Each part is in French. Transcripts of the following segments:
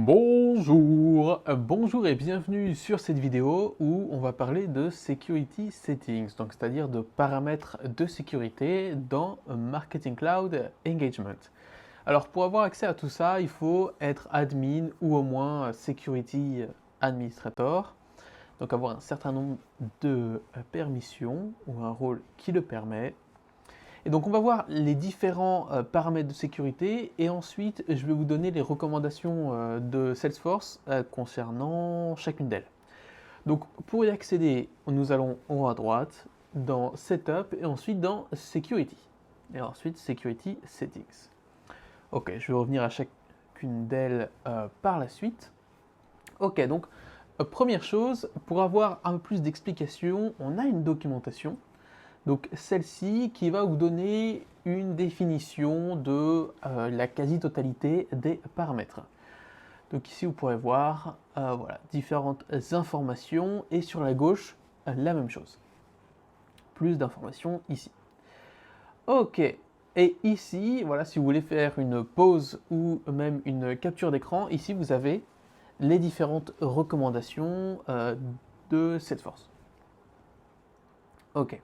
Bonjour et bienvenue sur cette vidéo où on va parler de Security Settings, donc c'est-à-dire de paramètres de sécurité dans Marketing Cloud Engagement. Alors pour avoir accès à tout ça, il faut être admin ou au moins Security Administrator, donc avoir un certain nombre de permissions ou un rôle qui le permet. Et donc on va voir les différents paramètres de sécurité et ensuite je vais vous donner les recommandations de Salesforce concernant chacune d'elles. Donc pour y accéder, nous allons en haut à droite dans Setup et ensuite dans Security. Et ensuite Security Settings. Ok, je vais revenir à chacune d'elles par la suite. Ok, donc première chose, pour avoir un peu plus d'explications, on a une documentation. Donc celle-ci qui va vous donner une définition de la quasi-totalité des paramètres. Donc ici vous pourrez voir voilà, différentes informations et sur la gauche la même chose. Plus d'informations ici. Ok, et ici, voilà, si vous voulez faire une pause ou même une capture d'écran, ici vous avez les différentes recommandations de Salesforce. Ok.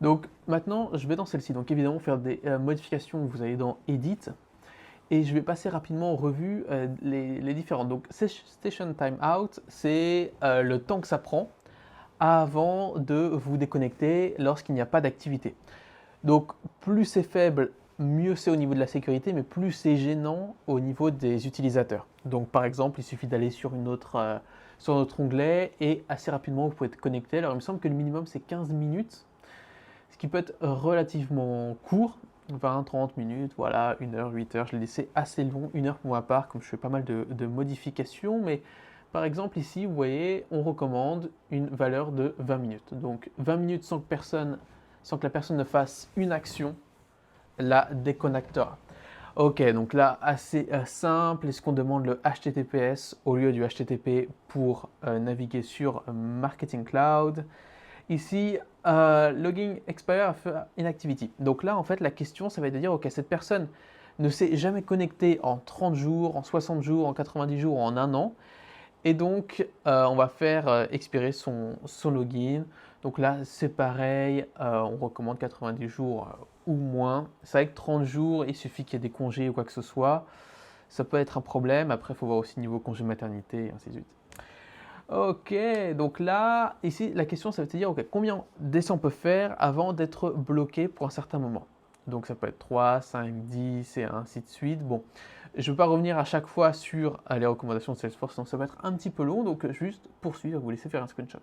Donc maintenant, je vais dans celle-ci. Donc évidemment, faire des modifications, vous allez dans Edit. Et je vais passer rapidement en revue les différentes. Donc Station Timeout, c'est le temps que ça prend avant de vous déconnecter lorsqu'il n'y a pas d'activité. Donc plus c'est faible, mieux c'est au niveau de la sécurité, mais plus c'est gênant au niveau des utilisateurs. Donc par exemple, il suffit d'aller sur sur notre onglet et assez rapidement vous pouvez être connecté. Alors il me semble que le minimum c'est 15 minutes, ce qui peut être relativement court, 20, 30 minutes, voilà, 1 heure, 8 heures, je l'ai laissé assez long, 1 heure pour ma part, comme je fais pas mal de modifications, mais par exemple ici, vous voyez, on recommande une valeur de 20 minutes. Donc 20 minutes sans que la personne ne fasse une action, la déconnectera. Ok, donc là, assez simple, est-ce qu'on demande le HTTPS au lieu du HTTP pour naviguer sur Marketing Cloud? Ici, logging expire inactivity. Donc là, en fait, la question, ça va être de dire, ok, cette personne ne s'est jamais connectée en 30 jours, en 60 jours, en 90 jours, en 1 an. Et donc, on va faire expirer son login. Donc là, c'est pareil, on recommande 90 jours ou moins. C'est vrai que 30 jours, il suffit qu'il y ait des congés ou quoi que ce soit. Ça peut être un problème. Après, il faut voir aussi niveau congé maternité et ainsi de suite. Ok, donc là, ici, la question, ça veut dire, ok, combien d'essais on peut faire avant d'être bloqué pour un certain moment? Donc ça peut être 3, 5, 10 et ainsi de suite. Bon, je ne vais pas revenir à chaque fois sur les recommandations de Salesforce, sinon ça va être un petit peu long, donc juste poursuivre, vous laisser faire un screenshot.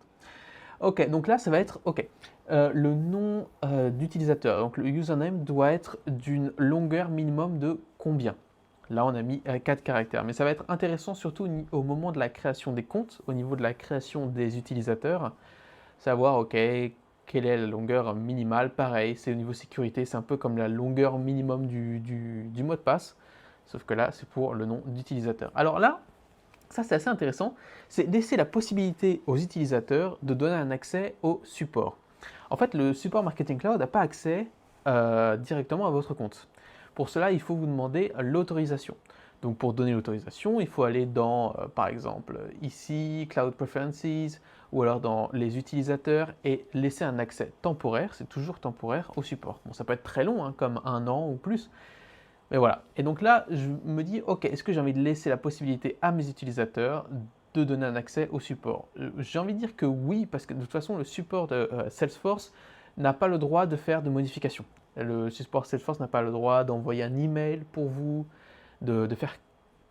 Ok, donc là, ça va être, ok, le nom d'utilisateur, donc le username doit être d'une longueur minimum de combien? Là, on a mis 4 caractères, mais ça va être intéressant surtout au moment de la création des comptes, au niveau de la création des utilisateurs, savoir, ok, quelle est la longueur minimale. Pareil, c'est au niveau sécurité, c'est un peu comme la longueur minimum du mot de passe, sauf que là, c'est pour le nom d'utilisateur. Alors là, ça c'est assez intéressant, c'est laisser la possibilité aux utilisateurs de donner un accès au support. En fait, le support Marketing Cloud n'a pas accès directement à votre compte. Pour cela, il faut vous demander l'autorisation. Donc pour donner l'autorisation, il faut aller dans, par exemple, ici, Cloud Preferences, ou alors dans les utilisateurs et laisser un accès temporaire, c'est toujours temporaire, au support. Bon, ça peut être très long, hein, comme 1 an ou plus, mais voilà. Et donc là, je me dis, ok, est-ce que j'ai envie de laisser la possibilité à mes utilisateurs de donner un accès au support? J'ai envie de dire que oui, parce que de toute façon, le support de Salesforce n'a pas le droit de faire de modifications. Le support Salesforce n'a pas le droit d'envoyer un email pour vous, de faire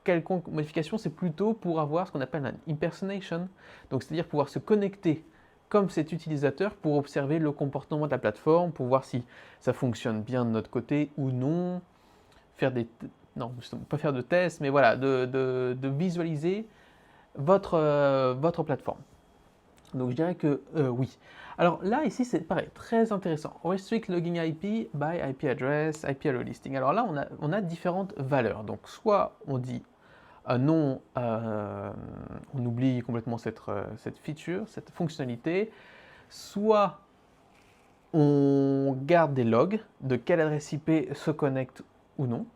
quelconque modification. C'est plutôt pour avoir ce qu'on appelle un impersonation, donc c'est-à-dire pouvoir se connecter comme cet utilisateur pour observer le comportement de la plateforme, pour voir si ça fonctionne bien de notre côté ou non, faire non, pas faire de tests, mais voilà, de visualiser votre plateforme. Donc je dirais que oui. Alors là, ici, c'est pareil, très intéressant. Restrict logging IP by IP address, IP allow listing. Alors là, on a différentes valeurs. Donc soit on dit non, on oublie complètement cette feature, cette fonctionnalité, soit on garde des logs de quelle adresse IP se connecte ou non,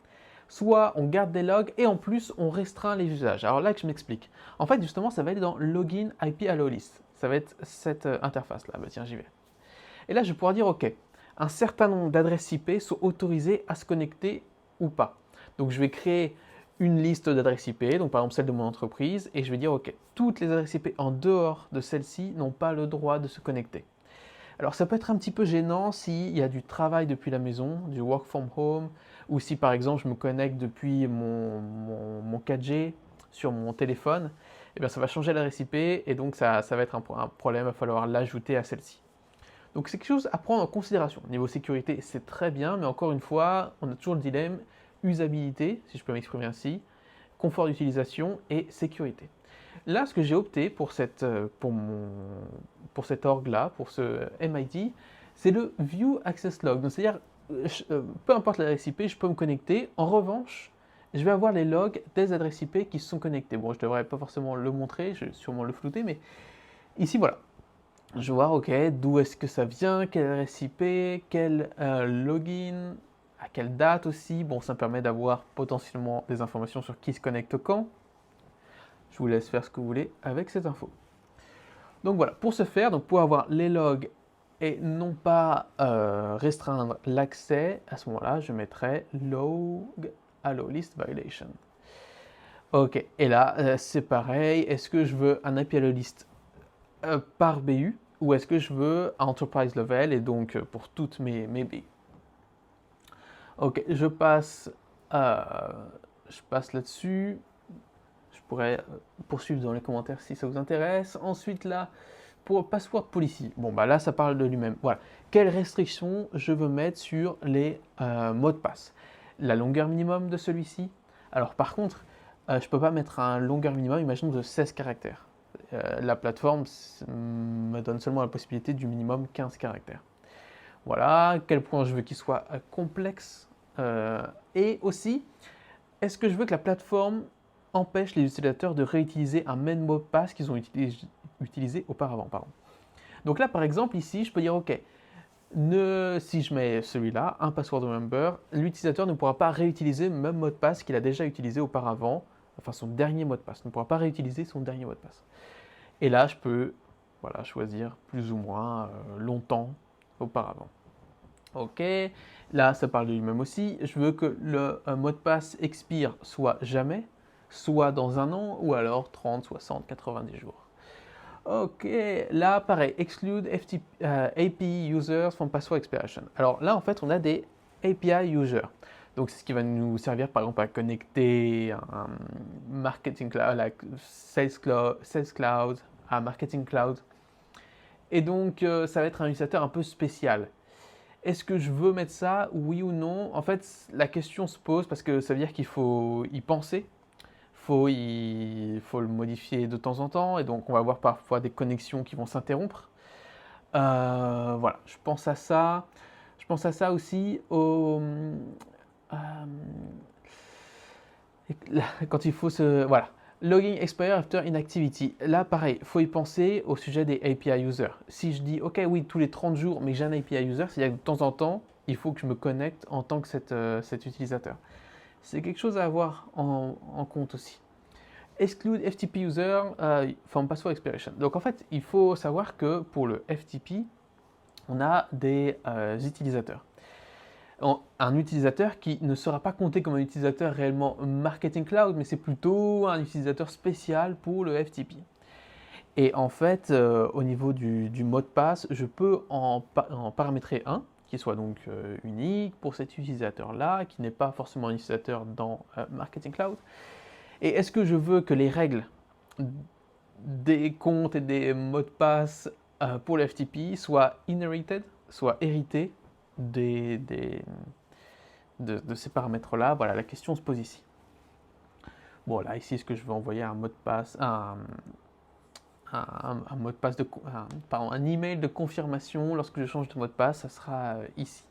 soit on garde des logs et en plus on restreint les usages. Alors là que je m'explique. En fait, justement, ça va être dans Login IP Allow List. Ça va être cette interface-là. Bah tiens, j'y vais. Et là, je vais pouvoir dire, OK, un certain nombre d'adresses IP sont autorisées à se connecter ou pas. Donc, je vais créer une liste d'adresses IP, donc par exemple celle de mon entreprise, et je vais dire, OK, toutes les adresses IP en dehors de celle-ci n'ont pas le droit de se connecter. Alors, ça peut être un petit peu gênant s'il y a du travail depuis la maison, du work from home, ou si par exemple je me connecte depuis mon 4G sur mon téléphone, et bien ça va changer l'adresse IP, et donc ça va être un problème, il va falloir l'ajouter à celle-ci. Donc c'est quelque chose à prendre en considération. Niveau sécurité, c'est très bien, mais encore une fois, on a toujours le dilemme usabilité, si je peux m'exprimer ainsi, confort d'utilisation et sécurité. Là, ce que j'ai opté pour cette org-là, pour ce MIT, c'est le View Access Log. Donc c'est-à-dire, peu importe l'adresse IP, je peux me connecter. En revanche, je vais avoir les logs des adresses IP qui se sont connectées. Bon, je ne devrais pas forcément le montrer, je vais sûrement le flouter, mais ici, voilà. Je vais voir, ok, d'où est-ce que ça vient, quelle adresse IP, quel login, à quelle date aussi. Bon, ça me permet d'avoir potentiellement des informations sur qui se connecte quand. Je vous laisse faire ce que vous voulez avec cette info. Donc voilà, pour ce faire, donc pour avoir les logs et non pas restreindre l'accès, à ce moment-là, je mettrai log allow list violation. Ok, et là, c'est pareil. Est-ce que je veux un IP allow list par BU ou est-ce que je veux enterprise level et donc pour toutes mes BU? Ok, je passe là-dessus. Je pourrais poursuivre dans les commentaires si ça vous intéresse. Ensuite là, pour password policy, bon bah là ça parle de lui-même. Voilà, quelles restrictions je veux mettre sur les mots de passe? La longueur minimum de celui-ci. Alors par contre, je ne peux pas mettre un longueur minimum, imaginons de 16 caractères. La plateforme me donne seulement la possibilité du minimum 15 caractères. Voilà, quel point je veux qu'il soit complexe. Et aussi, est-ce que je veux que la plateforme empêche les utilisateurs de réutiliser un même mot de passe qu'ils ont utilisé auparavant. Donc là, par exemple, ici, je peux dire, OK, si je mets celui-là, un password remember, l'utilisateur ne pourra pas réutiliser le même mot de passe qu'il a déjà utilisé auparavant, enfin son dernier mot de passe, ne pourra pas réutiliser son dernier mot de passe. Et là, je peux choisir plus ou moins longtemps auparavant. Ok, là, ça parle de lui-même aussi. Je veux que le mot de passe expire soit jamais, soit dans un an, ou alors 30, 60, 90 jours. Ok, là, pareil, exclude API users from password expiration. Alors là, en fait, on a des API users. Donc, c'est ce qui va nous servir, par exemple, à connecter un marketing cloud, la sales cloud, à marketing cloud. Et donc, ça va être un utilisateur un peu spécial. Est-ce que je veux mettre ça, oui ou non? En fait, la question se pose parce que ça veut dire qu'il faut y penser, il faut le modifier de temps en temps, et donc on va avoir parfois des connexions qui vont s'interrompre. Voilà, je pense à ça. Je pense à ça aussi quand il faut se... Voilà. Logging expire after inactivity. Là, pareil, il faut y penser au sujet des API users. Si je dis, OK, oui, tous les 30 jours, mais j'ai un API user, c'est-à-dire que de temps en temps, il faut que je me connecte en tant que cet utilisateur. C'est quelque chose à avoir en compte aussi. Exclude FTP user from password expiration. Donc en fait, il faut savoir que pour le FTP, on a des utilisateurs. Un utilisateur qui ne sera pas compté comme un utilisateur réellement Marketing Cloud, mais c'est plutôt un utilisateur spécial pour le FTP. Et en fait, au niveau du mot de passe, je peux en paramétrer un qui soit donc unique pour cet utilisateur-là, qui n'est pas forcément un utilisateur dans Marketing Cloud. Et est-ce que je veux que les règles des comptes et des mots de passe pour le FTP soient inherited, soient héritées de ces paramètres-là? Voilà, la question se pose ici. Bon, là, ici, est-ce que je veux envoyer un mot de passe, un mot de passe un email de confirmation lorsque je change de mot de passe? Ça sera ici.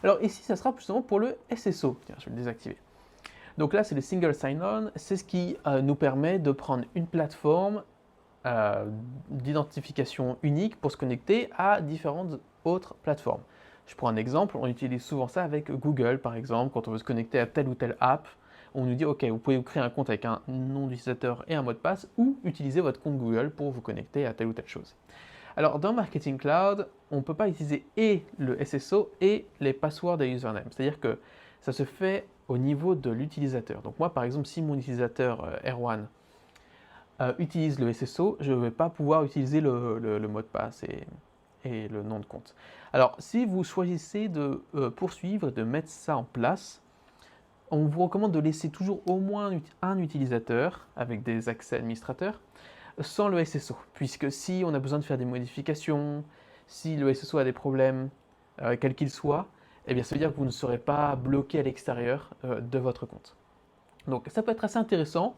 Alors ici, ça sera justement pour le SSO. Tiens, je vais le désactiver. Donc là, c'est le single sign-on. C'est ce qui nous permet de prendre une plateforme d'identification unique pour se connecter à différentes autres plateformes. Je prends un exemple, on utilise souvent ça avec Google par exemple, quand on veut se connecter à telle ou telle app, on nous dit ok, vous pouvez vous créer un compte avec un nom d'utilisateur et un mot de passe ou utiliser votre compte Google pour vous connecter à telle ou telle chose. Alors dans Marketing Cloud, on ne peut pas utiliser et le SSO et les passwords et username. C'est-à-dire que ça se fait au niveau de l'utilisateur. Donc moi par exemple, si mon utilisateur Erwan utilise le SSO, je ne vais pas pouvoir utiliser le mot de passe et le nom de compte. Alors si vous choisissez de poursuivre, de mettre ça en place, on vous recommande de laisser toujours au moins un utilisateur avec des accès administrateurs sans le SSO, puisque si on a besoin de faire des modifications, si le SSO a des problèmes, quels qu'ils soient, eh bien ça veut dire que vous ne serez pas bloqué à l'extérieur de votre compte. Donc ça peut être assez intéressant,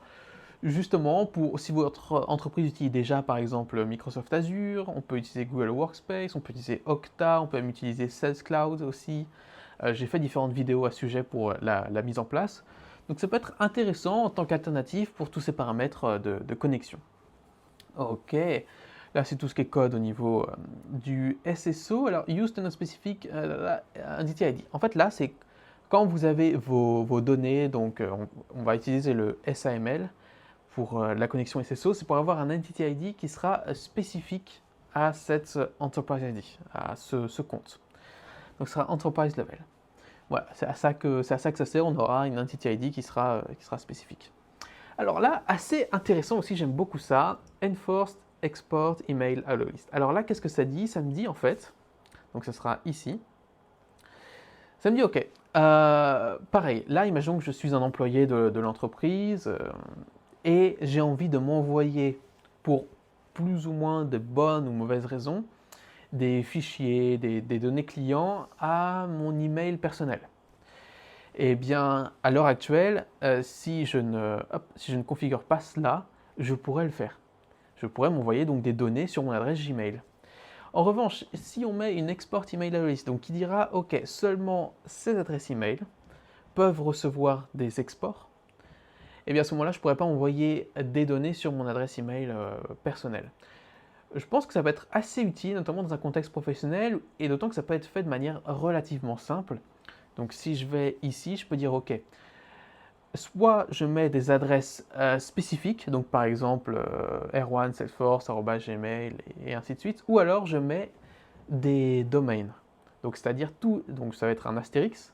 justement, pour si votre entreprise utilise déjà par exemple Microsoft Azure, on peut utiliser Google Workspace, on peut utiliser Okta, on peut même utiliser Sales Cloud aussi. J'ai fait différentes vidéos à ce sujet pour la mise en place. Donc ça peut être intéressant en tant qu'alternative pour tous ces paramètres de connexion. Ok, là c'est tout ce qui est code au niveau du SSO. Alors, Used to Specific Entity ID. En fait, là, c'est quand vous avez vos données, donc on va utiliser le SAML pour la connexion SSO, c'est pour avoir un Entity ID qui sera spécifique à cette Enterprise ID, à ce compte. Donc, ce sera Enterprise Level. Voilà, c'est à ça que ça sert, on aura une Entity ID qui sera spécifique. Alors là, assez intéressant aussi, j'aime beaucoup ça, Enforced Export Email Allow List. Alors là, qu'est-ce que ça dit? Ça me dit en fait, donc ça sera ici, ça me dit ok, pareil, là imaginons que je suis un employé de l'entreprise et j'ai envie de m'envoyer pour plus ou moins de bonnes ou mauvaises raisons des fichiers, des données clients à mon email personnel. Eh bien, à l'heure actuelle, si je ne configure pas cela, je pourrais le faire. Je pourrais m'envoyer donc des données sur mon adresse Gmail. En revanche, si on met une export email allow list, donc qui dira ok, seulement ces adresses email peuvent recevoir des exports, eh bien à ce moment-là, je ne pourrais pas envoyer des données sur mon adresse email personnelle. Je pense que ça peut être assez utile, notamment dans un contexte professionnel, et d'autant que ça peut être fait de manière relativement simple. Donc si je vais ici, je peux dire OK. Soit je mets des adresses spécifiques, donc par exemple R1, Salesforce, @gmail et ainsi de suite, ou alors je mets des domaines. Donc c'est-à-dire tout, donc ça va être un astérix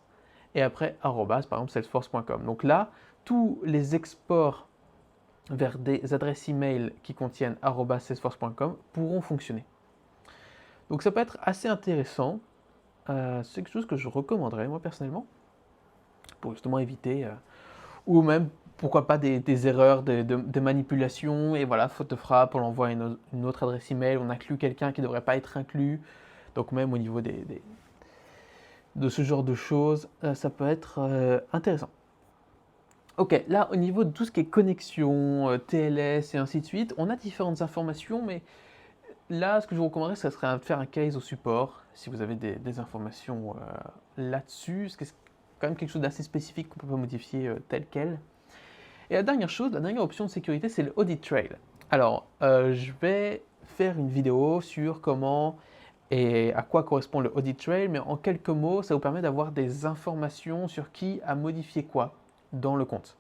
et après arrobas, par exemple salesforce.com. Donc là, tous les exports vers des adresses email qui contiennent salesforce.com pourront fonctionner. Donc ça peut être assez intéressant. C'est quelque chose que je recommanderais moi personnellement pour justement éviter ou même pourquoi pas des erreurs de manipulation et voilà, faute de frappe, on envoie une autre adresse email, on inclut quelqu'un qui ne devrait pas être inclus. Donc même au niveau de ce genre de choses, ça peut être intéressant. Ok, là au niveau de tout ce qui est connexion, TLS et ainsi de suite, on a différentes informations, mais là ce que je vous recommanderais, ça serait de faire un case au support, si vous avez des informations là-dessus, parce que c'est quand même quelque chose d'assez spécifique qu'on ne peut pas modifier tel quel. Et la dernière chose, la dernière option de sécurité, c'est le audit trail. Alors, je vais faire une vidéo sur comment et à quoi correspond le audit trail, mais en quelques mots, ça vous permet d'avoir des informations sur qui a modifié quoi dans le compte.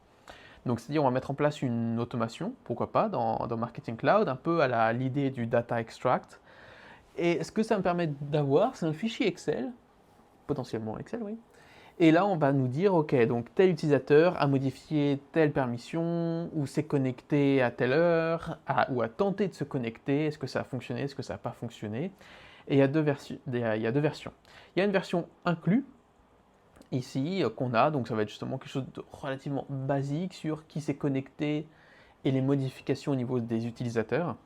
Donc, c'est-à-dire, on va mettre en place une automation, pourquoi pas, dans Marketing Cloud, un peu à l'idée du data extract. Et ce que ça me permet d'avoir, c'est un fichier Excel, potentiellement Excel, oui. Et là, on va nous dire, ok, donc tel utilisateur a modifié telle permission, ou s'est connecté à telle heure, ou a tenté de se connecter, est-ce que ça a fonctionné, est-ce que ça n'a pas fonctionné. Et il y a deux versions. Il y a une version inclus, ici, qu'on a, donc ça va être justement quelque chose de relativement basique sur qui s'est connecté et les modifications au niveau des utilisateurs.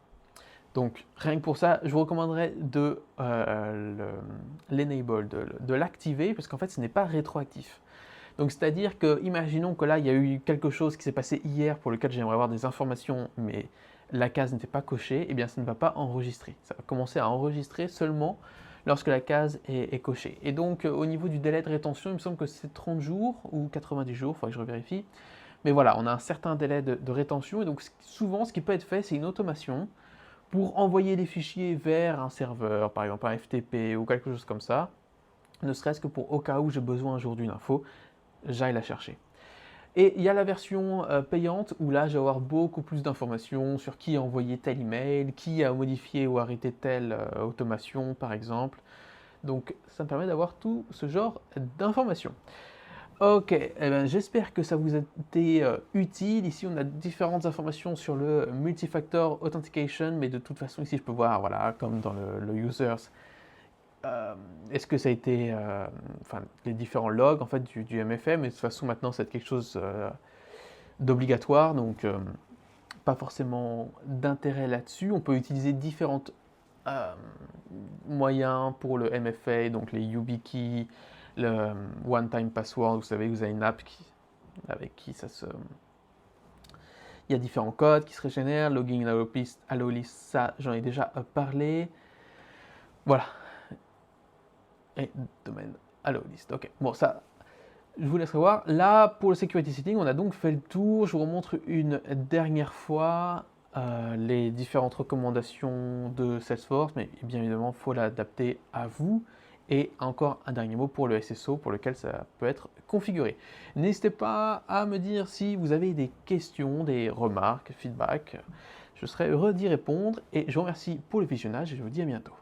Donc rien que pour ça, je vous recommanderais de l'enable, de l'activer, parce qu'en fait ce n'est pas rétroactif. Donc c'est-à-dire que, imaginons que là il y a eu quelque chose qui s'est passé hier pour lequel j'aimerais avoir des informations, mais la case n'était pas cochée, et eh bien ça ne va pas enregistrer. Ça va commencer à enregistrer seulement lorsque la case est cochée. Et donc au niveau du délai de rétention, il me semble que c'est 30 jours ou 90 jours, il faudrait que je revérifie. Mais voilà, on a un certain délai de rétention, et donc souvent ce qui peut être fait, c'est une automation pour envoyer les fichiers vers un serveur, par exemple un FTP ou quelque chose comme ça. ne serait-ce que pour au cas où j'ai besoin un jour d'une info, j'aille la chercher. Et il y a la version payante où là, je vais avoir beaucoup plus d'informations sur qui a envoyé tel email, qui a modifié ou arrêté telle automation, par exemple. Donc, ça me permet d'avoir tout ce genre d'informations. Ok, eh ben, j'espère que ça vous a été utile. Ici, on a différentes informations sur le multifactor authentication, mais de toute façon, ici, je peux voir, voilà, comme dans le users, est-ce que ça a été, enfin, les différents logs en fait du MFM, mais de toute façon, maintenant, c'est quelque chose d'obligatoire, donc pas forcément d'intérêt là-dessus. On peut utiliser différents moyens pour le MFA, donc les YubiKey, le one-time password. Vous savez, vous avez une app avec qui ça se... Il y a différents codes qui se régénèrent, logging allow list, ça j'en ai déjà parlé. Voilà. Et domaine allow list. Ok, bon ça, je vous laisserai voir. Là, pour le security setting, on a donc fait le tour. Je vous remontre une dernière fois les différentes recommandations de Salesforce, mais bien évidemment, il faut l'adapter à vous. Et encore un dernier mot pour le SSO, pour lequel ça peut être configuré. N'hésitez pas à me dire si vous avez des questions, des remarques, feedback. Je serai heureux d'y répondre. Et je vous remercie pour le visionnage et je vous dis à bientôt.